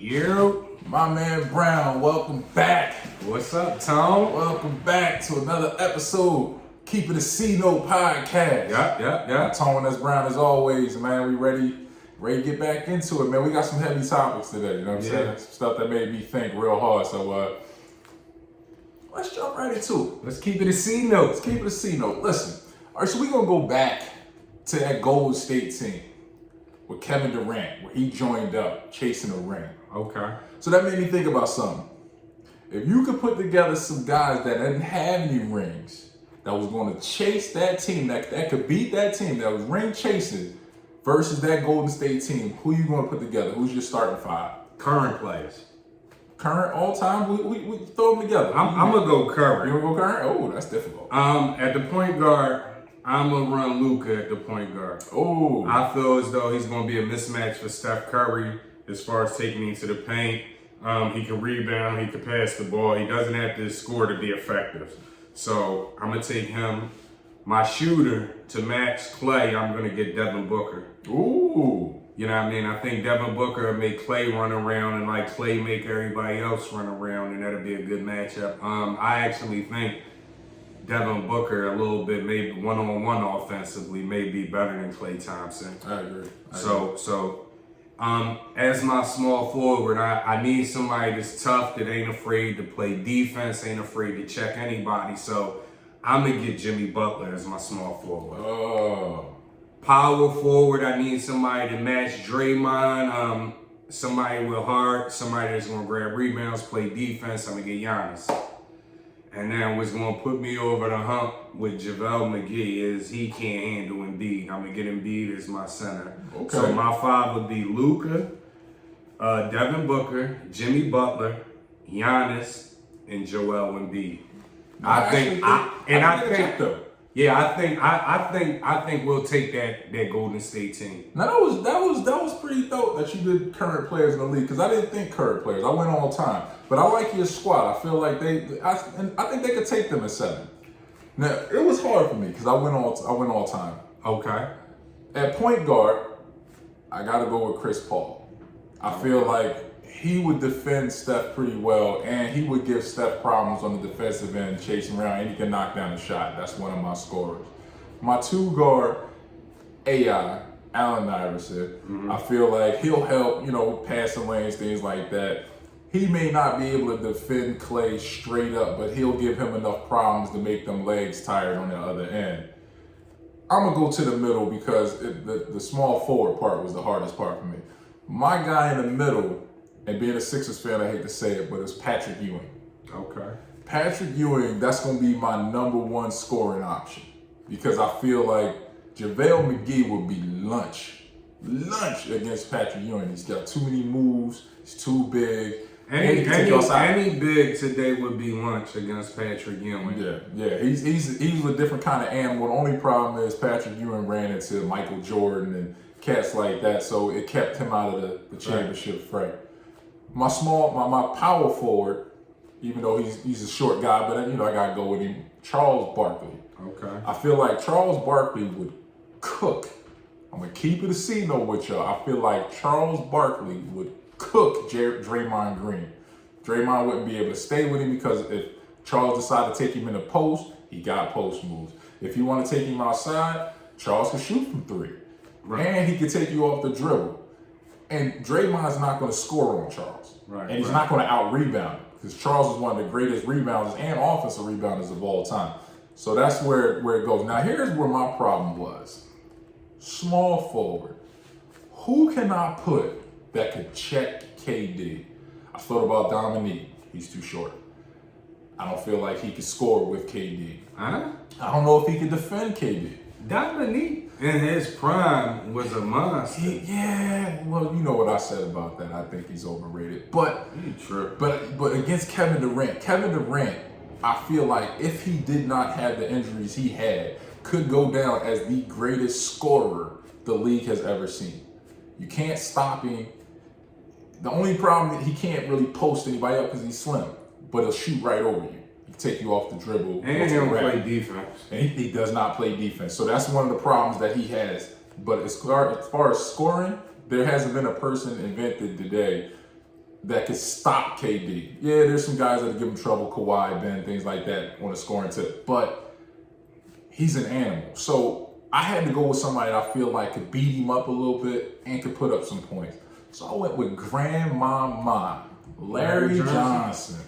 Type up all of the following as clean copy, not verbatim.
You, My man Brown, welcome back. what's up, Tom? Welcome back to another episode. Keeping the C Note podcast. Yeah. Tone, that's Brown as always, man. We ready to get back into it, man. We got some heavy topics today, you know what I'm saying? Some stuff that made me think real hard. So let's jump right into it. Let's keep it a C note. Let's keep it a C Note. Listen, all right, so we're gonna go back to that Golden State team with Kevin Durant, where he joined up chasing a ring. Okay. So that made me think about something. If you could put together some guys that didn't have any rings, that was going to chase that team, that could beat that team, that was ring chasing, versus that Golden State team, who you going to put together? Who's your starting five? Current players. Current, all time? We throw them together. I'm gonna go You current. going to go current? Oh, that's difficult. At the point guard, I'm gonna run Luka at the point guard. Oh. I feel as though he's gonna be a mismatch for Steph Curry as far as taking into the paint. He can rebound, he can pass the ball. He doesn't have to score to be effective. So I'm gonna take him. My shooter to match Clay, I'm gonna get Devin Booker. Ooh. You know what I mean? I think Devin Booker make Clay run around and like Clay make everybody else run around, and that'll be a good matchup. I actually think Devin Booker a little bit, maybe one-on-one offensively, may be better than Klay Thompson. I agree. As my small forward, I need somebody that's tough, that ain't afraid to play defense, ain't afraid to check anybody. So I'm going to get Jimmy Butler as my small forward. Oh. Power forward, I need somebody to match Draymond, somebody with heart, somebody that's going to grab rebounds, play defense. I'm going to get Giannis. And then what's going to put me over the hump with JaVale McGee is he can't handle Embiid. I'm going to get Embiid as my center. Okay. So my five would be Luka, Devin Booker, Jimmy Butler, Giannis, and Joel Embiid. I think we'll take that Golden State team. Now that was pretty dope that you did current players in the league, because I didn't think current players. I went all time, but I like your squad. I feel like I think they could take them at 7. Now it was hard for me because I went all time. Okay. At point guard, I got to go with Chris Paul. I feel like he would defend Steph pretty well, and he would give Steph problems on the defensive end, chasing around, and he can knock down a shot. That's one of my scorers. My 2 guard, Allen Iverson. Mm-hmm. I feel like he'll help, passing lanes, things like that. He may not be able to defend Clay straight up, but he'll give him enough problems to make them legs tired on the other end. I'm going to go to the middle because the small forward part was the hardest part for me. My guy in the middle, and being a Sixers fan, I hate to say it, but it's Patrick Ewing. Okay. Patrick Ewing, that's going to be my number 1 scoring option, because I feel like JaVale McGee would be lunch against Patrick Ewing. He's got too many moves. He's too big. Any big today would be lunch against Patrick Ewing. Yeah. He's a different kind of animal. The only problem is Patrick Ewing ran into Michael Jordan and cats like that, so it kept him out of the championship fray. My power forward, even though he's a short guy, but I gotta go with him, Charles Barkley. Okay. I feel like Charles Barkley would cook. I'm gonna keep it a C note with y'all. I feel like Charles Barkley would cook Draymond Green. Draymond wouldn't be able to stay with him, because if Charles decided to take him in the post, he got post moves. If you want to take him outside, Charles can shoot from 3. Right. And he can take you off the dribble. And Draymond's not going to score on Charles. Right. And he's not going to out-rebound him, because Charles is one of the greatest rebounders and offensive rebounders of all time. So that's where it goes. Now here's where my problem was. Small forward. Who can I put that could check KD? I thought about Dominique. He's too short. I don't feel like he could score with KD. Huh? I don't know if he could defend KD. Dominique in his prime was a monster. Well, you know what I said about that. I think he's overrated. But True. But against Kevin Durant, I feel like if he did not have the injuries he had, could go down as the greatest scorer the league has ever seen. You can't stop him. The only problem is he can't really post anybody up because he's slim, but he'll shoot right over you. He can take you off the dribble. And he don't play defense. And he does not play defense. So that's one of the problems that he has. But as far as scoring, there hasn't been a person invented today that could stop KD. Yeah, there's some guys that give him trouble, Kawhi, Ben, things like that on a scoring tip, but he's an animal. So I had to go with somebody that I feel like could beat him up a little bit and could put up some points. So I went with Grandmama, Larry Johnson.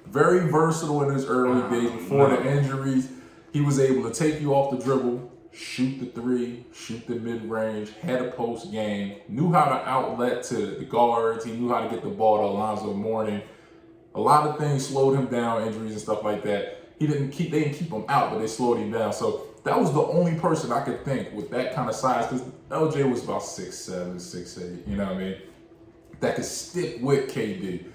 Very versatile in his early days before the injuries. He was able to take you off the dribble, shoot the three, shoot the mid-range, had a post game, knew how to outlet to the guards. He knew how to get the ball to Alonzo Mourning. A lot of things slowed him down, injuries and stuff like that. They didn't keep him out, but they slowed him down. So that was the only person I could think with that kind of size, because LJ was about 6'7", 6'8", you know what I mean? That could stick with KD.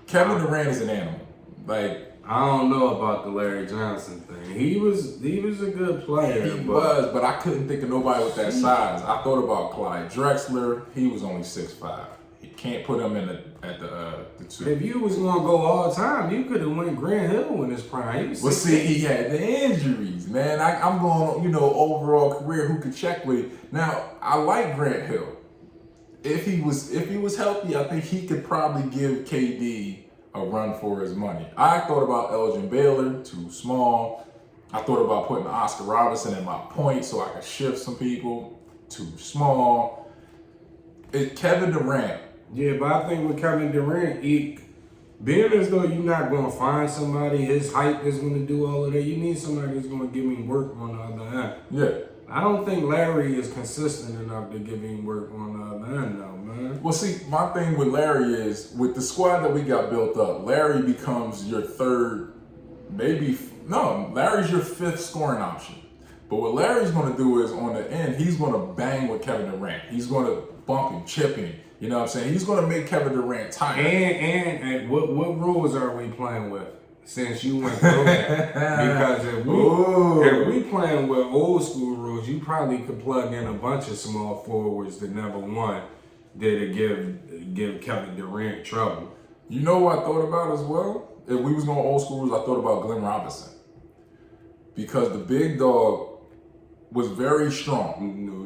Kevin Durant is an animal. Like, I don't know about the Larry Johnson thing. He was a good player. But I couldn't think of nobody with that size. I thought about Clyde Drexler. He was only 6'5". You can't put him at the two. If you was gonna go all time, you could have went Grant Hill in his prime. Well, see, he had the injuries, man. I'm going, overall career. Who could check with him? Now, I like Grant Hill. If he was healthy, I think he could probably give KD a run for his money. I thought about Elgin Baylor, too small. I thought about putting Oscar Robertson in my point so I could shift some people, too small. Kevin Durant. Yeah, but I think with Kevin Durant, being as though you're not going to find somebody, his height is going to do all of that. You need somebody that's going to give him work on the other end. Yeah. I don't think Larry is consistent enough to give him work on the other end, though, man. Well, see, my thing with Larry is, with the squad that we got built up, Larry becomes your Larry's your fifth scoring option. But what Larry's going to do is, on the end, he's going to bang with Kevin Durant. He's going to bump him, chip him. You know what I'm saying? He's going to make Kevin Durant tired. And what rules are we playing with? Since you went through that, because if we playing with old school rules, you probably could plug in a bunch of small forwards that never won, that'd give Kevin Durant trouble. You know what I thought about as well? If we was going old school rules, I thought about Glenn Robinson, because the big dog was very strong. No.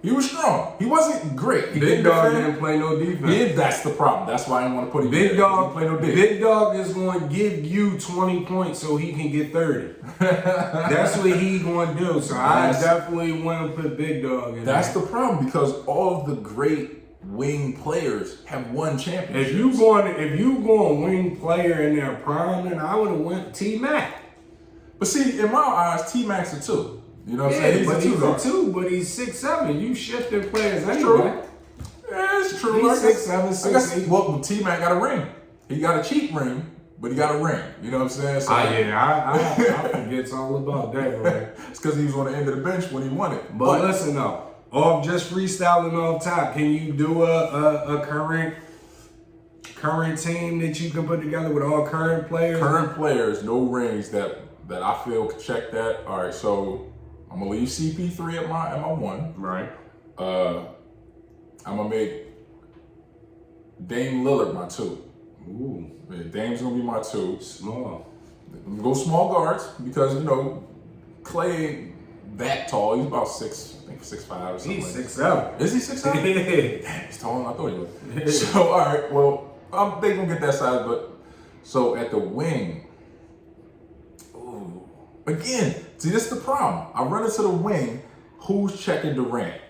He was strong. He wasn't great. Big dog didn't play no defense. Yeah, that's the problem. That's why I didn't want to put him Big there. dog Play no defense. Big dog is going to give you 20 points so he can get 30. That's what he going to do. So I definitely want to put Big Dog in That's there. the problem, because all of the great wing players have won championships. If you going wing player in their prime, then I would have went T-Mac. But see, in my eyes, T-Mac's a 2. You know what I'm saying? He's a 2, but he's 6'7". You shifting players anyway. True. Yeah, it's true. He's 6'7", 6'8". Well, T-Mac got a ring. He got a cheap ring, but he got a ring. You know what I'm saying? So, I forget all about that, man. It's because he was on the end of the bench when he won it. But listen though, just freestyling off top, can you do a current team that you can put together with all current players? Current players, no rings that I feel could check that. All right, so I'm gonna leave CP3 at my 1. Right. I'm gonna make Dame Lillard my 2. Ooh. Yeah, Dame's gonna be my 2. Small. I'm gonna go small guards because Clay ain't that tall. He's about 6'5" or something. He's like 6'7". Is he 6'7"? Yeah. Damn, he's taller than I thought he was. So all right, well, they gonna get that size, but so at the wing. Again, see, this is the problem. I run into the wing, who's checking Durant?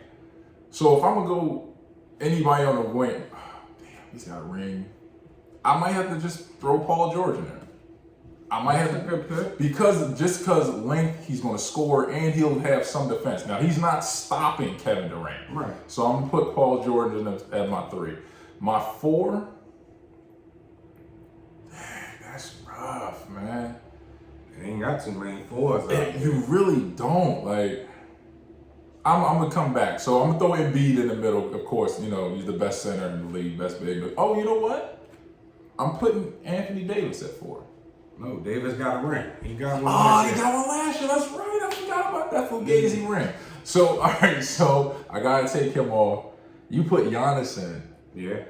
So if I'm going to go anybody on the wing, damn, he's got a ring. I might have to just throw Paul George in there. I might have to, because length, he's going to score and he'll have some defense. Now, he's not stopping Kevin Durant. Right. So I'm going to put Paul George at my 3. My 4, dang, that's rough, man. Ain't got too many 4s. You really don't. Like, I'm gonna come back. So I'm gonna throw Embiid in the middle. Of course, he's the best center in the league, best big. But, oh, you know what? I'm putting Anthony Davis at 4. No, Davis got a ring. He got one. Oh, he got one last year. That's right. I forgot about that Fugazi ring. So, all right. So I gotta take him off. You put Giannis in. Yeah.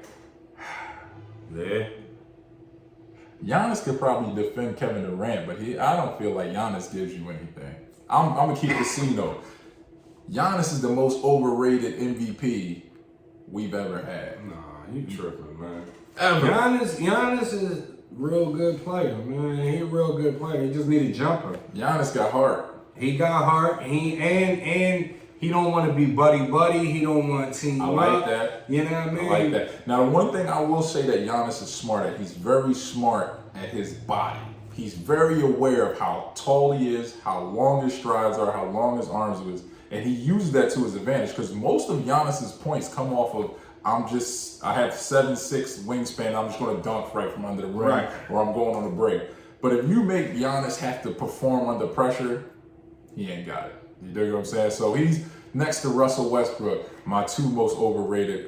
Yeah. Giannis could probably defend Kevin Durant, but I don't feel like Giannis gives you anything. I'm gonna keep the scene though. Giannis is the most overrated MVP we've ever had. Nah, you tripping, man. Ever. Giannis is a real good player, man. He a real good player. He just need a jumper. Giannis got heart. He got heart. And he don't want to be buddy. He don't want to team I up. like that. You know what I mean? I like that. Now, one thing I will say that Giannis is smart at, he's very smart at his body. He's very aware of how tall he is, how long his strides are, how long his arms is, and he uses that to his advantage because most of Giannis's points come off of I have 7'6" wingspan, I'm just going to dunk right from under the rim, Right. or I'm going on a break. But if you make Giannis have to perform under pressure, he ain't got it. You dig what I'm saying? So he's next to Russell Westbrook, my two most overrated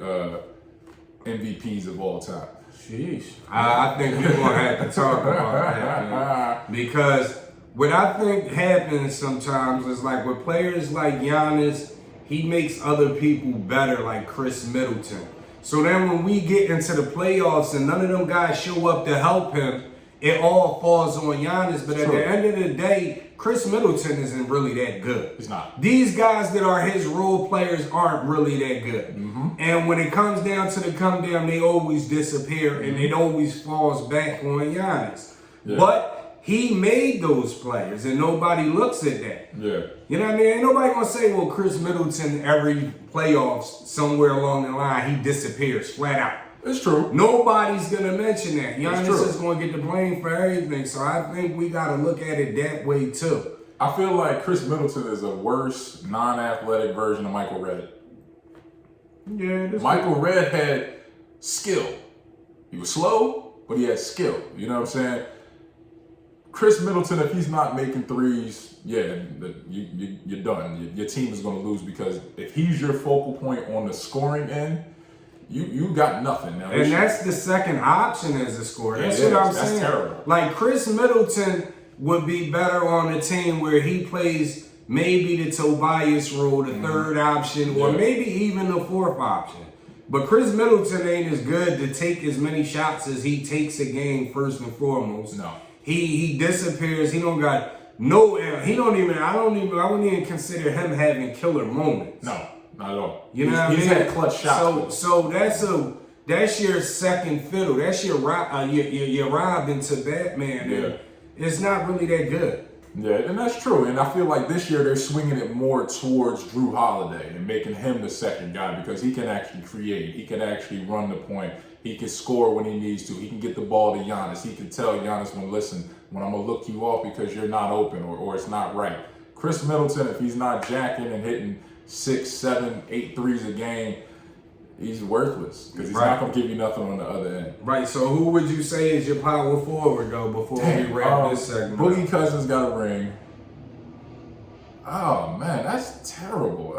MVPs of all time. Sheesh. I think we're going to have to talk about that, man. Because what I think happens sometimes is like with players like Giannis, he makes other people better, like Chris Middleton. So then when we get into the playoffs and none of them guys show up to help him, it all falls on Giannis. But at the end of the day, Chris Middleton isn't really that good. He's not. These guys that are his role players aren't really that good. Mm-hmm. And when it comes down to the come down, they always disappear and it always falls back on Giannis. Yeah. But he made those players and nobody looks at that. Yeah. You know what I mean? Ain't nobody gonna say, well, Chris Middleton, every playoffs, somewhere along the line, he disappears flat out. It's true. Nobody's gonna mention that. Giannis true. is gonna get the blame for everything. So I think we gotta look at it that way too. I feel like Chris Middleton is a worse non-athletic version of Michael Redd. Yeah, Michael Redd had skill. He was slow, but he had skill. You know what I'm saying? Chris Middleton, if he's not making threes, you're done. Your team is going to lose because if he's your focal point on the scoring end, you got nothing now. And that's the second option as a scorer. That's Yeah, what I'm that's saying. terrible. Like Chris Middleton would be better on a team where he plays maybe the Tobias role, the third option, or maybe even the fourth option. But Chris Middleton ain't as good to take as many shots as he takes a game first and foremost. No. He disappears. He don't got no. He don't even. I wouldn't even consider him having killer moments. No, not at all. You know what I mean? He's had clutch shots. So that's your second fiddle. That's your Robin to Batman. Yeah. And it's not really that good. Yeah, and that's true. And I feel like this year they're swinging it more towards Drew Holiday and making him the second guy because he can actually create. He can actually run the point. He can score when he needs to. He can get the ball to Giannis. He can tell Giannis, listen, when I'm going to look you off because you're not open or it's not right. Chris Middleton, if he's not jacking and hitting 6, 7, 8 threes a game, he's worthless because he's not going to give you nothing on the other end. Right, so who would you say is your power forward, though, before we wrap this segment? Boogie Cousins got a ring. Oh, man, that's terrible.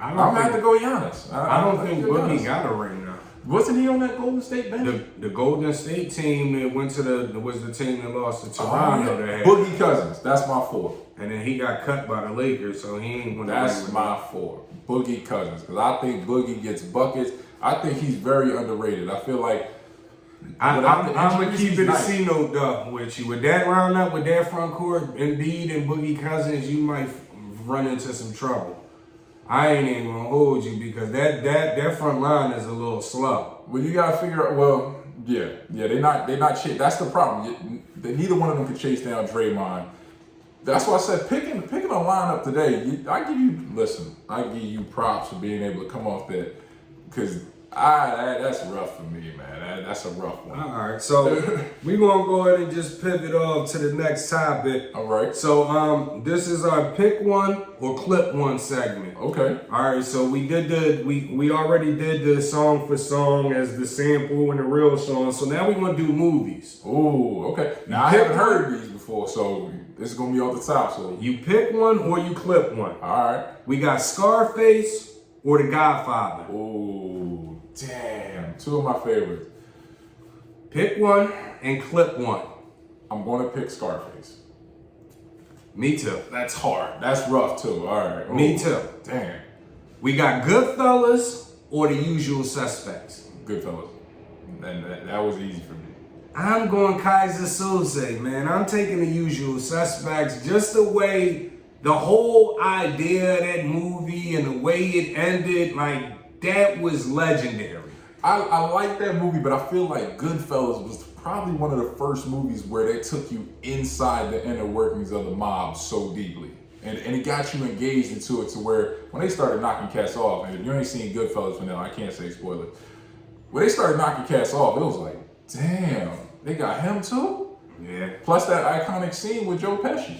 I'm going to have to go Giannis. I don't think Boogie got a ring now. Wasn't he on that Golden State bench? The Golden State team that went to was the team that lost to Toronto. Boogie Cousins, that's my 4. And then he got cut by the Lakers, so he ain't going to. That's my 4. Boogie Cousins, because I think Boogie gets buckets. I think he's very underrated. I feel like I'm gonna keep it a C note though with you. With that roundup, with that front court, Embiid and Boogie Cousins, you might run into some trouble. I ain't even gonna hold you because that front line is a little slow. Well, you gotta figure out. Well, they're not. That's the problem. Neither one of them can chase down Draymond. That's why I said picking a lineup today. I give you props for being able to come off that because that's rough for me, man. That's a rough one. All right, so we're gonna go ahead and just pivot off to the next topic. All right. So this is our pick one or clip one segment. Okay. All right, so we already did the song for song as the sample and the real song. So now we're gonna do movies. Ooh, okay. Now I haven't heard these before, so this is gonna be off the top. So you pick one or you clip one. All right. We got Scarface or The Godfather. Ooh, damn. 2 of my favorites. Pick one and clip one. I'm gonna pick Scarface. Me too. That's hard. That's rough too. All right. Ooh, Me too. Damn. We got Goodfellas or The Usual Suspects. Goodfellas. And that was easy for me. I'm going Kaiser Soze, man. I'm taking The Usual Suspects just the way the whole idea of that movie and the way it ended, like, that was legendary. I like that movie, but I feel like Goodfellas was probably one of the first movies where they took you inside the inner workings of the mob so deeply. And it got you engaged into it to where when they started knocking cats off, and if you ain't seen Goodfellas for now, I can't say spoiler. When they started knocking cats off, it was like, damn, they got him too? Yeah. Plus that iconic scene with Joe Pesci.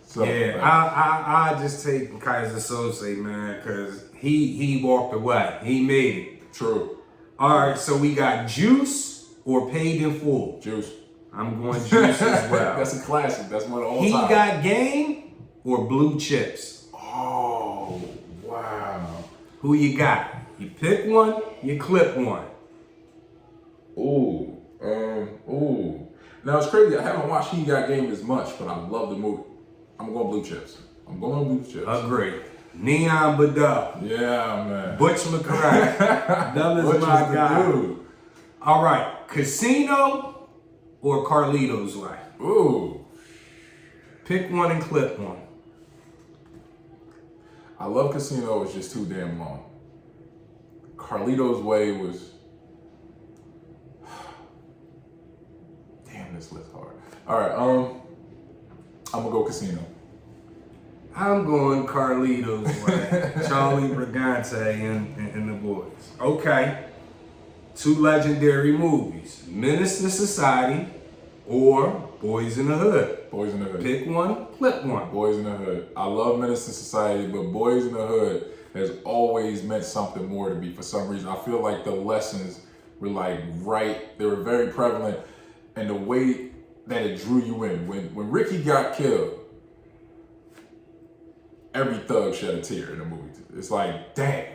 So, Yeah, I just take Kaiser Sose, man, because he walked away. He made it. True. All right, so we got Juice or Paid in Full. Juice. I'm going Juice as well. That's a classic. That's one of all He time. Got Game or Blue Chips. Oh, wow. Who you got? You pick one, you clip one. Ooh. Now it's crazy. I haven't watched He Got Game as much, but I love the movie. I'm going Blue Chips. I'm going Blue Chips. Agree. Neon Bedell. Yeah, man. Butch McCrae. That is Butch my was the guy. dude. All right, Casino or Carlito's Way. Ooh. Pick one and clip one. I love Casino. It's just too damn long. Carlito's Way was... Damn, this list hard. All right, I'm gonna go Casino. I'm going Carlito's Way. Charlie Brigante and the boys. Okay. Two legendary movies. Menace to Society or Boys in the Hood. Boys in the Hood. Pick one, clip one. Boys in the Hood. I love Menace to Society, but Boys in the Hood has always meant something more to me for some reason. I feel like the lessons were like right, they were very prevalent, and the way that it drew you in. When Ricky got killed, every thug shed a tear in the movie. It's like, damn.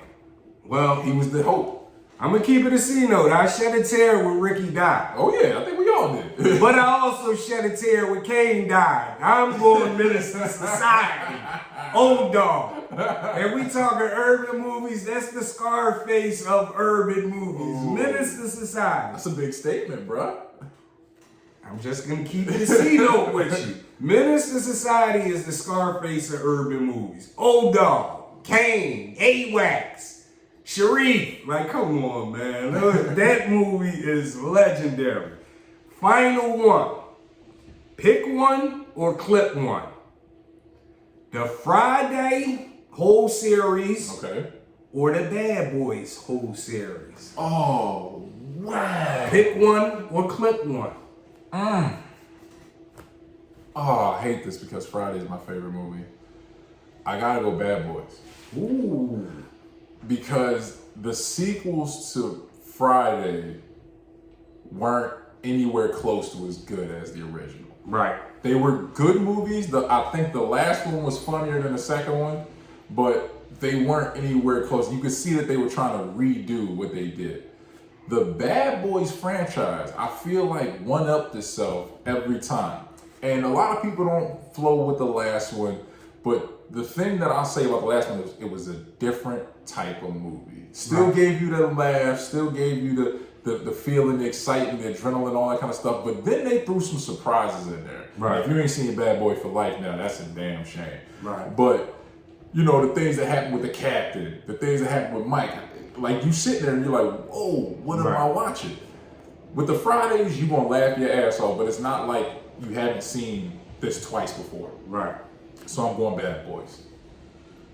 Well, He was the hope. I'm gonna keep it a C note. I shed a tear when Ricky died. Oh yeah, I think we all did. But I also shed a tear when Kane died. I'm going Menace to Society. Old dog. And we talking urban movies, that's the Scarface of urban movies. Ooh. Menace to Society. That's a big statement, bruh. I'm just gonna keep it a C note with you. Menace to Society is the Scarface of urban movies. Old Dog, Kane, A-Wax, Sharif. Like, come on, man. That movie is legendary. Final one. Pick one or clip one. The Friday whole series Okay. or the Bad Boys whole series. Oh, wow. Pick one or clip one. Oh, I hate this because Friday is my favorite movie. I gotta go Bad Boys. Ooh. Because the sequels to Friday weren't anywhere close to as good as the original. Right. They were good movies. I think the last one was funnier than the second one, but they weren't anywhere close. You could see that they were trying to redo what they did. The Bad Boys franchise, I feel like one-upped itself every time. And a lot of people don't flow with the last one, but the thing that I'll say about the last one is it was a different type of movie. Still gave you the laugh, still gave you the feeling, the excitement, the adrenaline, all that kind of stuff, but then they threw some surprises in there. Right. If you ain't seen Bad Boy for Life now, that's a damn shame. Right. But, you know, the things that happened with the captain, the things that happened with Mike, like you sit there and you're like, whoa, what am I watching? With the Fridays, you're gonna laugh your ass off, but it's not like you haven't seen this twice before. Right. So I'm going Bad Boys.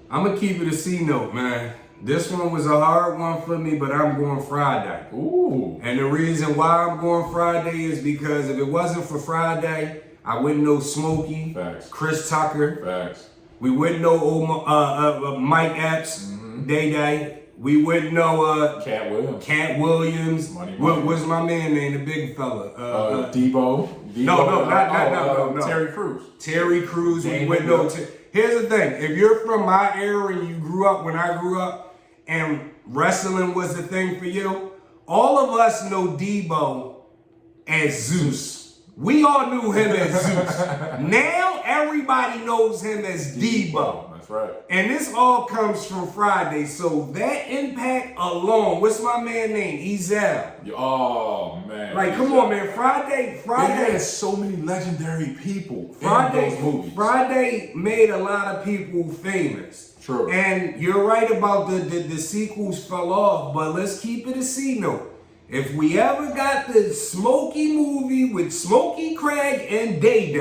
I'm gonna keep it a C note, man. This one was a hard one for me, but I'm going Friday. Ooh. And the reason why I'm going Friday is because if it wasn't for Friday, I wouldn't know Smokey, Facts. Chris Tucker. Facts. We wouldn't know old, Mike Epps, Day. We wouldn't know Cat Williams. Money. What was my man name, the big fella? Debo. No. Terry Crews. Terry Crews. We Dang, wouldn't know. Here's the thing: if you're from my era and you grew up when I grew up, and wrestling was the thing for you, all of us know Debo as Zeus. We all knew him as Zeus. Now everybody knows him as Debo. That's right. And this all comes from Friday. So that impact alone, what's my man name? Ezel. Oh man. Like, come on, man. Friday. They had so many legendary people in those movies. Friday made a lot of people famous. True. And you're right about the sequels fell off, but let's keep it a C note. If we ever got the Smokey movie with Smokey Craig and Day,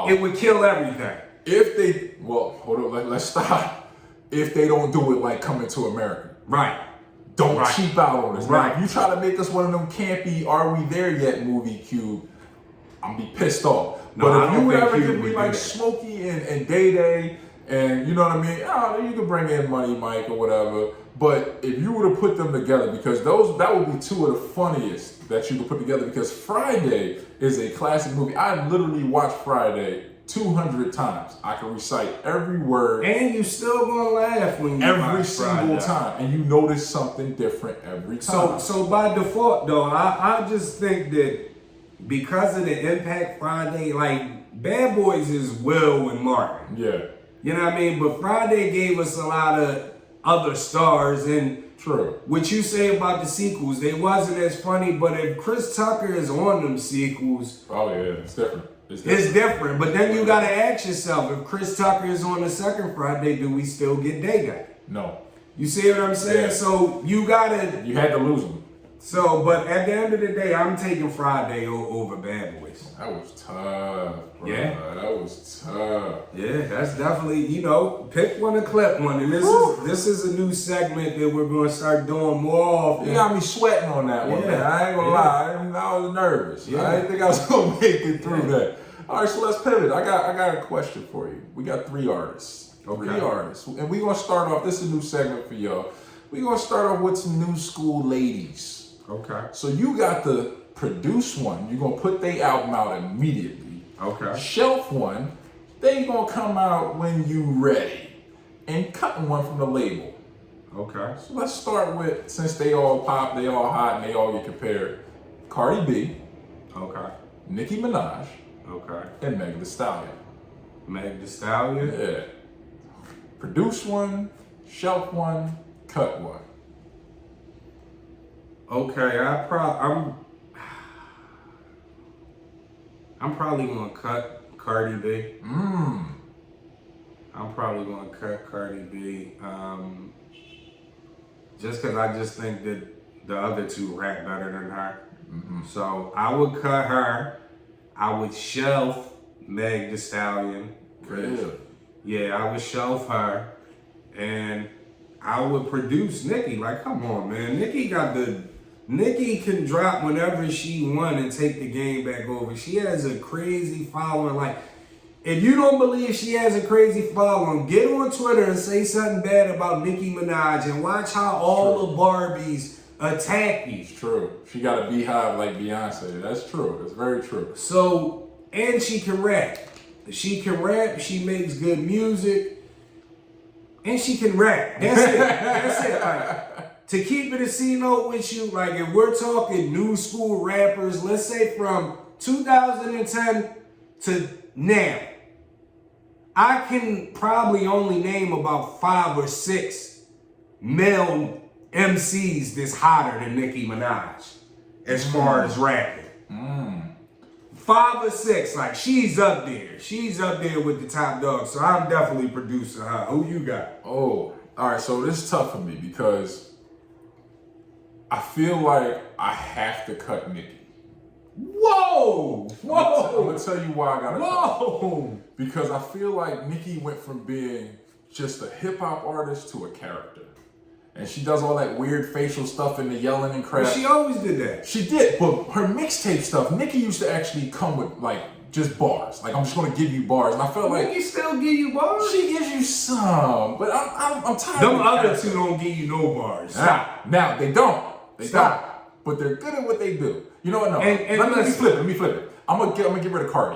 it would kill everything. If they, hold on, let's stop. If they don't do it like Coming to America. Right. Don't cheap out on us. Right. Now, if you try to make us one of them campy, Are We There Yet movie, Cube, I'm be pissed off. No, but I if don't you would think ever Cube give me would like do that. Smokey and Day, and you know what I mean? Oh, you can bring in Money Mike or whatever. But if you were to put them together, because that would be two of the funniest that you could put together, because Friday is a classic movie. I literally watched Friday 200 times. I can recite every word. And you still gonna laugh when you Every watch single Friday. time. And you notice something different every time. So by default though, I just think that because of the impact Friday, like Bad Boys is Will and Martin. Yeah. You know what I mean? But Friday gave us a lot of other stars, and True. what you say about the sequels, they wasn't as funny, but if Chris Tucker is on them sequels, Oh yeah, it's different. it's different. But then you gotta ask yourself, if Chris Tucker is on the second Friday, do we still get Day Guy? No. You see what I'm saying? Yeah. So you gotta. You had to lose them. So, but at the end of the day, I'm taking Friday over Bad Boys. That was tough, bro. Yeah. That was tough. Yeah, that's definitely, pick one and clip one. And this is a new segment that we're gonna start doing more often. You got me sweating on that one, Yeah. man. I ain't gonna lie. I was nervous. Yeah. I didn't think I was gonna make it through that. All right, so let's pivot. I got a question for you. We got 3 artists. Okay. 3 artists. And we're gonna start off. This is a new segment for y'all. We're gonna start off with some new school ladies. Okay. So you got the produce one. You're gonna put their album out immediately. Okay. Shelf one, they gonna come out when you ready. And cutting one from the label. Okay. So let's start with, since they all pop, they all hot, and they all get compared, Cardi B, Okay. Nicki Minaj, Okay. and Meg Thee Stallion. Meg Thee Stallion. Yeah. Produce one, shelf one, cut one. Okay, I'm probably gonna cut Cardi B. I'm probably gonna cut Cardi B. Just because I just think that the other two rap better than her. So I would cut her. I would shelf Meg Thee Stallion. Really? Yeah, I would shelf her. And I would produce Nicki. Like, come on, man. Nicki can drop whenever she want and take the game back over. She has a crazy following. Like, if you don't believe she has a crazy following, get on Twitter and say something bad about Nicki Minaj and watch how all the Barbies attack you. It's true. She got a beehive like Beyonce. That's true. That's very true. So, and she can rap. She can rap. She makes good music. And she can rap. That's it. That's it. Like, to keep it a C note with you, like if we're talking new school rappers, let's say from 2010 to now, I can probably only name about 5 or 6 male MCs that's hotter than Nicki Minaj as far as rapping. 5 or 6, like she's up there. She's up there with the top dogs. So I'm definitely producing her. Who you got? Oh, all right. So this is tough for me because I feel like I have to cut Nicki. Whoa! I'm Whoa! gonna tell you why I gotta cut. Whoa! Because I feel like Nicki went from being just a hip hop artist to a character. And she does all that weird facial stuff and the yelling and crap. But she always did that. She did, but her mixtape stuff, Nicki used to actually come with like just bars. Like, I'm just gonna give you bars. And I felt like Nicki still give you bars? she gives you some, but I'm tired Them of the other character. two don't give you no bars. Now they don't. They Stop. don't. But they're good at what they do. You know what? No. And let me listen. flip it. Let me flip it. I'm gonna get rid of Cardi.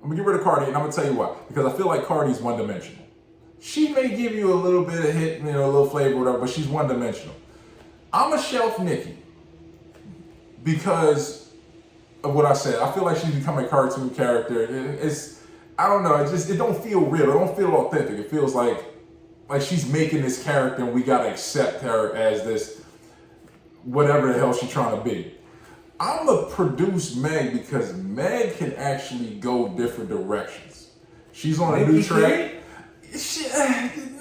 I'm gonna get rid of Cardi, and I'm gonna tell you why. Because I feel like Cardi's one-dimensional. She may give you a little bit of hit, a little flavor, whatever, but she's one-dimensional. I'm a shelf Nicki because of what I said. I feel like she's become a cartoon character. I don't know. It don't feel real. It don't feel authentic. It feels like she's making this character and we gotta accept her as this whatever the hell she's trying to be. I'm gonna produce Meg because Meg can actually go different directions. She's on a new track.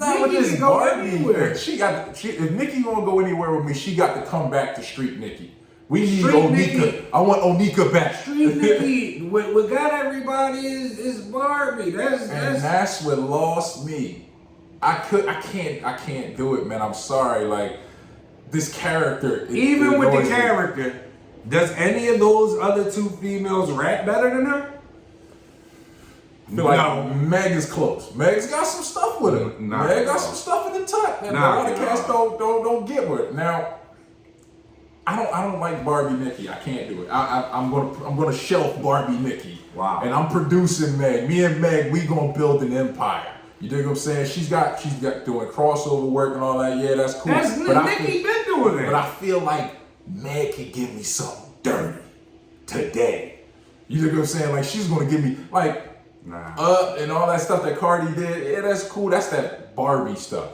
Not with this Barbie. If Nicki gonna go anywhere with me, she got to come back to Street Nicki. We need Onika. Nicki. I want Onika back. Street Nicki, what got everybody is Barbie. That's what lost me. I can't do it, man. I'm sorry. Like this character. Even with the character, does any of those other two females rap better than her? I feel like Meg is close. Meg's got some stuff with her. Meg got some stuff in the tuck that a lot of cats don't get with her. Now, I don't like Barbie Nicki. I can't do it. I'm gonna shelf Barbie Nicki. Wow. And I'm producing Meg. Me and Meg, we gonna build an empire. You dig what I'm saying? She's got doing crossover work and all that. Yeah, that's cool. Nicki been doing that. But I feel like Meg can give me something dirty today. You dig what I'm saying? Like she's gonna give me like. And all that stuff that Cardi did, yeah, that's cool. That's that Barbie stuff.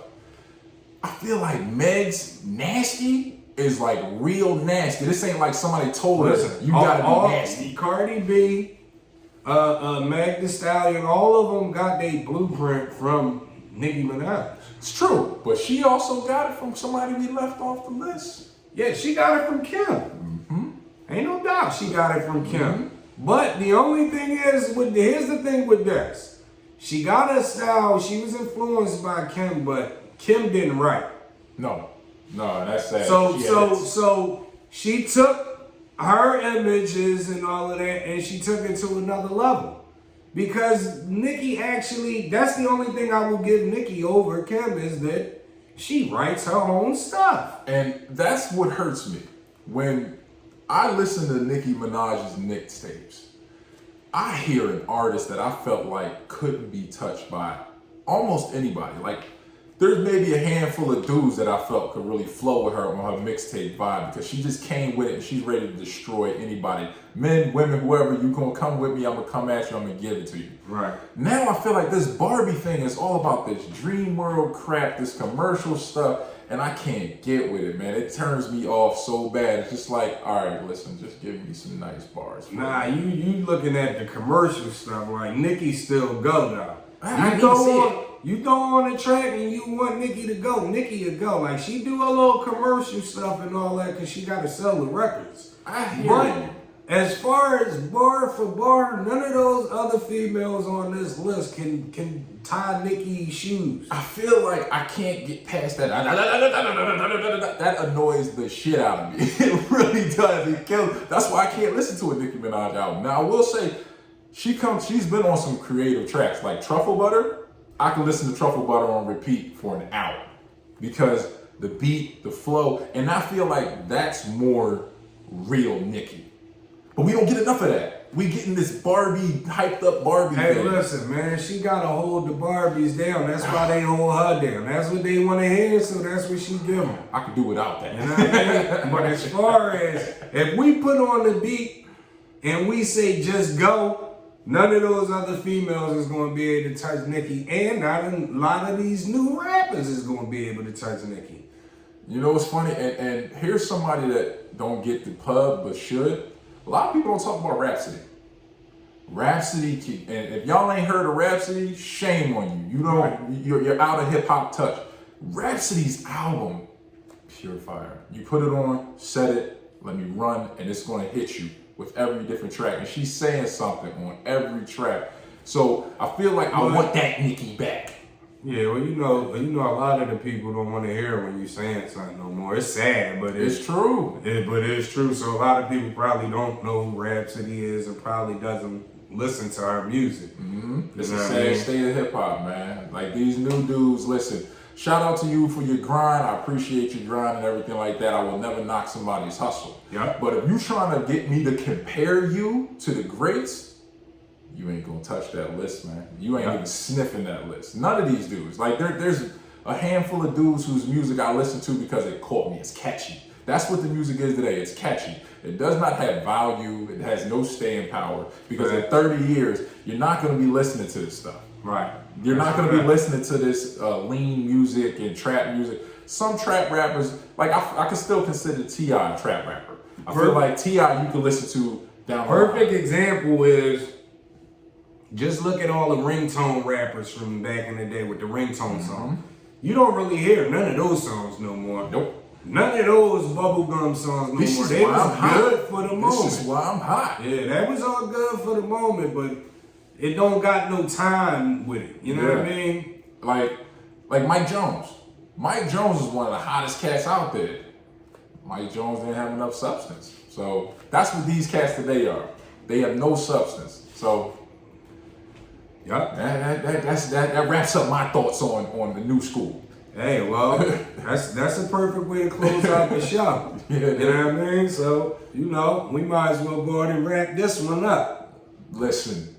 I feel like Meg's nasty is like real nasty. This ain't like somebody told her you gotta be nasty. Cardi B, Meg Thee Stallion, all of them got their blueprint from Nicki Minaj. It's true, but she also got it from somebody we left off the list. Yeah, she got it from Kim. Mm-hmm. Ain't no doubt she got it from Kim. Mm-hmm. But the only thing is, here's the thing with this. She got her style, she was influenced by Kim, but Kim didn't write. No, that's sad. So she took her images and all of that and she took it to another level. Because Nicki actually, that's the only thing I will give Nicki over Kim is that she writes her own stuff. And that's what hurts me. When I listen to Nicki Minaj's mixtapes, I hear an artist that I felt like couldn't be touched by almost anybody. Like, there's maybe a handful of dudes that I felt could really flow with her on her mixtape vibe because she just came with it and she's ready to destroy anybody. Men, women, whoever, you gonna come with me, I'm gonna come at you, I'm gonna give it to you. Right. Now I feel like this Barbie thing is all about this dream world crap, this commercial stuff. And I can't get with it, man. It turns me off so bad. It's just like, all right, listen, just give me some nice bars. Nah, you looking at the commercial stuff like Nicki still go now. You go on the track and you want Nicki to go. Nicki to go. Like she do a little commercial stuff and all that because she got to sell the records. I hear you. As far as bar for bar, none of those other females on this list can tie Nicki's shoes. I feel like I can't get past that. That annoys the shit out of me. It really does. It kills. That's why I can't listen to a Nicki Minaj album. Now I will say, she's been on some creative tracks like Truffle Butter. I can listen to Truffle Butter on repeat for an hour because the beat, the flow, and I feel like that's more real Nicki. But we don't get enough of that. We getting this Barbie, hyped up Barbie thing. Hey, listen, man, she gotta hold the Barbies down. That's why they hold her down. That's what they want to hear, so that's what she give them. I could do without that. You know what I mean? But as far as, if we put on the beat and we say just go, none of those other females is going to be able to touch Nicki. And not a lot of these new rappers is going to be able to touch Nicki. You know what's funny? And here's somebody that don't get the pub but should. A lot of people don't talk about Rhapsody. Rhapsody, and if y'all ain't heard of Rhapsody, shame on you. You're out of hip hop touch. Rhapsody's album, pure fire. You put it on, set it, let me run, and it's gonna hit you with every different track. And she's saying something on every track. So I feel like I want that Nicki back. Yeah, well, you know, a lot of the people don't want to hear when you saying something no more. It's sad, but it's true. But it's true. So a lot of people probably don't know who Rhapsody is and probably doesn't listen to her music. Mm-hmm. It's a sad state of hip hop, man. Like these new dudes, listen. Shout out to you for your grind. I appreciate your grind and everything like that. I will never knock somebody's hustle. Yeah. But if you trying to get me to compare you to the greats, you ain't gonna touch that list, man. You ain't even sniffing that list. None of these dudes. Like there's a handful of dudes whose music I listen to because it caught me. It's catchy. That's what the music is today. It's catchy. It does not have value. It has no staying power because in 30 years, you're not going to be listening to this stuff. Right. You're not going to be listening to this lean music and trap music. Some trap rappers, like I can still consider T.I. a trap rapper. I feel like T.I. you can listen to down the line. Perfect example is just look at all the ringtone rappers from back in the day with the ringtone song. You don't really hear none of those songs no more. Nope. None of those bubblegum songs no more. They was good for the moment. This is why I'm hot. Yeah, that was all good for the moment, but it don't got no time with it. You know what I mean? Like Mike Jones. Mike Jones is one of the hottest cats out there. Mike Jones didn't have enough substance. So that's what these cats today are. They have no substance. So that wraps up my thoughts on the new school. Hey, well, that's a perfect way to close out the show. You know what I mean? So, we might as well go ahead and wrap this one up. Listen,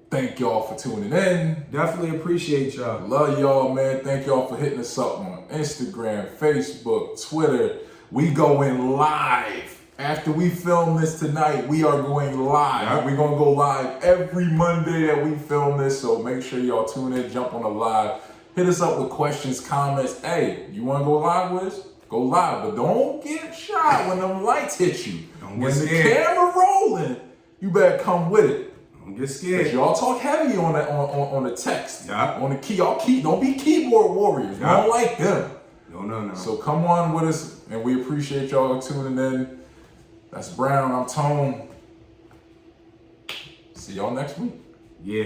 thank y'all for tuning in. Definitely appreciate y'all. Love y'all, man. Thank y'all for hitting us up on Instagram, Facebook, Twitter. We going live. After we film this tonight, we are going live. Yep. We're going to go live every Monday that we film this. So make sure y'all tune in, jump on the live. Hit us up with questions, comments. Hey, you want to go live with us? Go live. But don't get shy when them lights hit you. When the camera rolling, you better come with it. Don't get scared. Y'all talk heavy on the text. Yeah. On the key. Don't be keyboard warriors. We don't like them. No. So come on with us, and we appreciate y'all tuning in. That's Brown. I'm Tone. See y'all next week. Yeah.